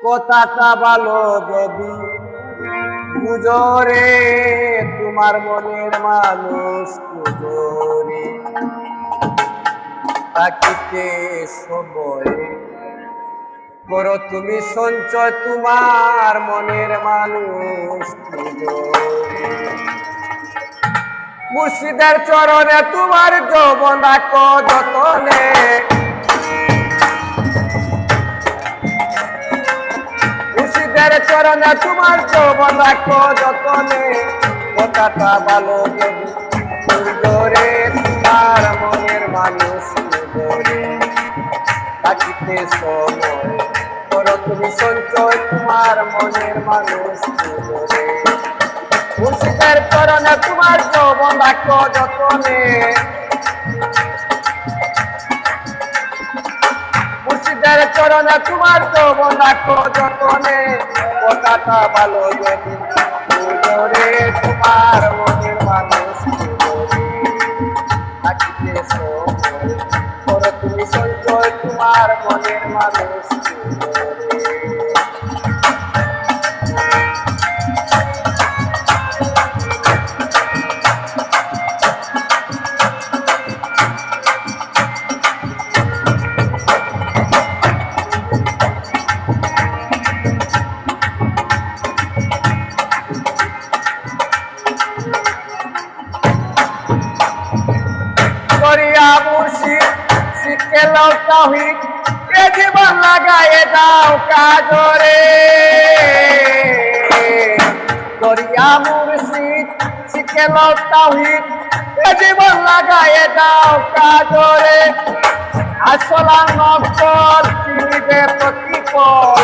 কথাটা ভালো যদি পুজোরে তোমার মনের মানুষ পুজোরে থাকিতে সময় করো তুমি সঞ্চয় তোমার মনের মানুষ পুজোরে মুর্শিদের চরণে তোমার যৌবন রাখো যতনে মুর্শিদের চরণে তোমার যৌবন রাখো যতনে কথাটা ভালো যদি পুজোরে তোমার মনের মানুষ পুজোরে থাকিতে সময় করো তুমি সঞ্চয় তোমার মনের মানুষ পুজোরে মুর্শিদের চরণে তোমার যৌবন রাখো যতনে মুর্শিদের চরণে তোমার যৌবন রাখো যতনে কথাটা ভালো যদি পুজোরে তোমার মনের মানুষ পুজোরে থাকিতে সময় করো তুমি সঞ্চয় তোমার মনের মানুষ পুজোরে করিয়া মুর্শিদ শিখে লও তাওহীদ এ জীবন লাগায়ে দাও কাজরে করিয়া মুর্শিদ শিখে লও তাওহীদ এ জীবন লাগায়ে দাও কাজরে আসল আর নকল চিনিবে প্রতিপল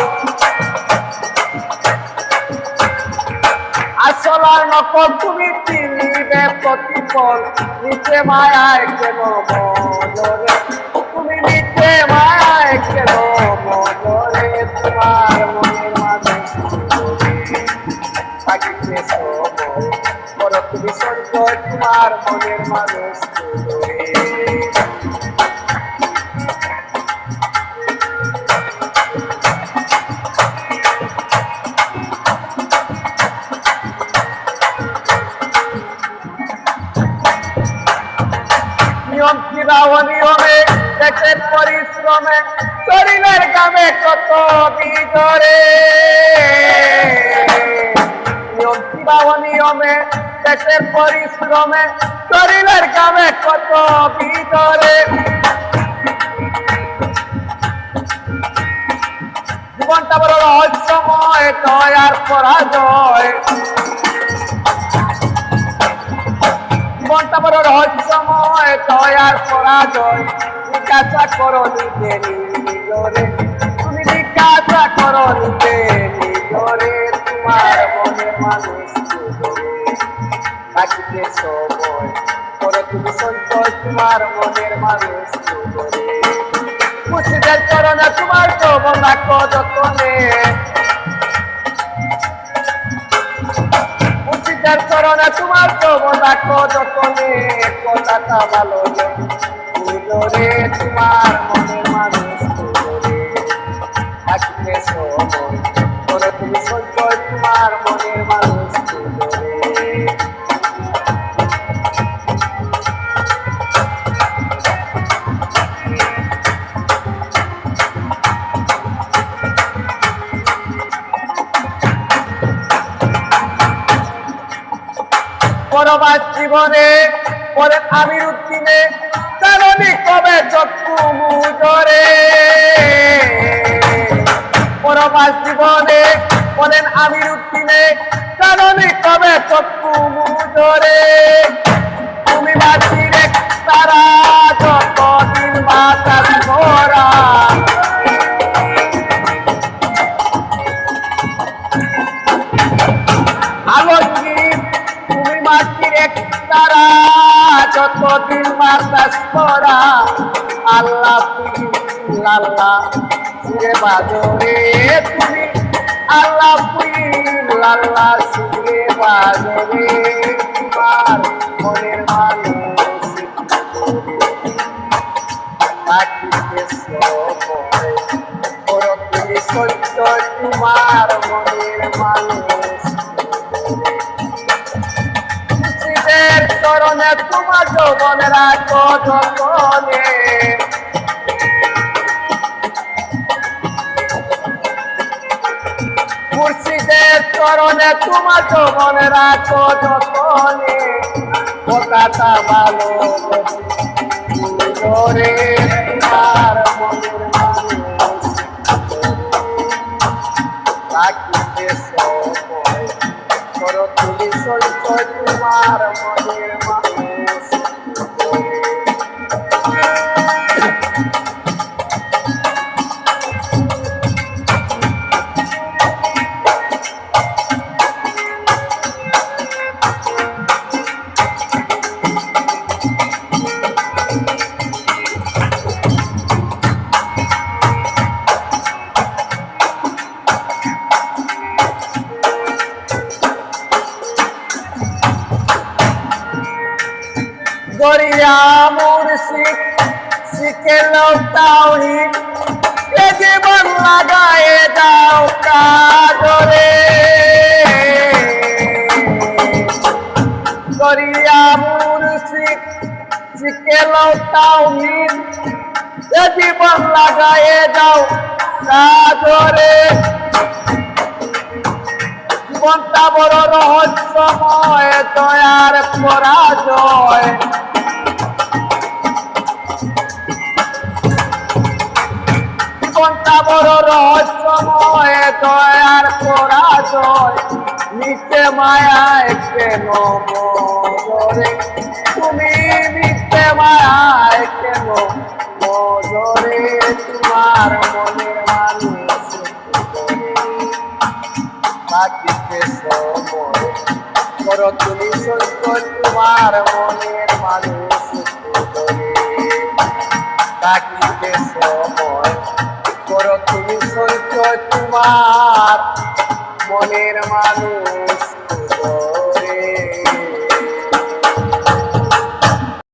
আসল আর নকল তুমি চিনিবে প্রতিপল নিচে মায়ায় কেন মজরে তুমি নিচে মায়ায় কেন মজরে তোমার মনের মানুষ থাকিতে সময় করো তুমি সঞ্চয় তোমার মনের মানুষ নিয়ম কিবা অনিয়মে দেশের পরিশ্রমে শরীরের কামে কত বিজরে নিয়ম কিবা অনিয়মে দেশের পরিশ্রমে শরীরের কামে কত বিজরে জীবনটা বড় রহস্যময় জয় আর পরাজয় জীবনটা বড় রহস্যময় জয় আর পরাজয় জিজ্ঞাসা করো নিজে নিজরে তুমি জিজ্ঞাসা করো নিজে নিজরে তোমার মনের মানুষ থাকিতে সময় করো তুমি সঞ্চয় তোমার মনের মানুষ মুর্শিদের চরণে তোমার যৌবন রাখো যতনে মুর্শিদের চরণে তোমার যৌবন রাখো যতনে কথাটা ভালো যদি পুজোরে তোমার মনের মানুষ পুজোরে থাকিতে সময় করো তুমি সঞ্চয় তোমার মনের মানুষ পুজোরে পরবাস জীবনে পরে আমির উদ্দিনে কারণে কবে চক্ষু মুজরে পরবাস জীবনে বলেন আমির উদ্দিনে কারণে কবে চক্ষু মুজরে তুমি বাঁচির তারা যতদিন বাতাস ভরা আলোকিত তুমি মাটির এক তারা যতদিন বাতাস করা আল্লাহ লাল্লা সুরে বাজরে তুমি আল্লাহ লাল্লা সুরে বাজরে তোমার মনের মানুষ থাকিতে সময় তুমি সত্য তোমার মনের মানুষ মুর্শিদের চরণে তোমার যৌবন রাখো যতনে মুর্শিদের চরণে তোমার যৌবন রাখো যতনে কথাটা ভালো করে তোমার মনের মানুষ রাখিতে সময় করো তুমি সঞ্চয় তোমার মনের মানুষ গরিয়া মুর্শিদ শিখেল তাওহীদ এ জীবন লাগায়ে দাও কাজরে গরিয়া মুর্শিদ শিখেল তাওহীদ এ জীবন লাগায়ে দাও কাজরে জীবনটা বড় রহস্যময় দয়ার পরাজয় জীবনটা বড় রহস্যময় দয়ার পরাজয় নিতে মায়ায় কেন মজরে তুমি নিতে মায়ায় কেন মজরে তোমার মনের মানুষ থাকিতে সময় করো তুমি সঞ্চয় তোমার মনের মানুষ থাকিতে সময় করো তুমি সঞ্চয় তোমার মনের মানুষ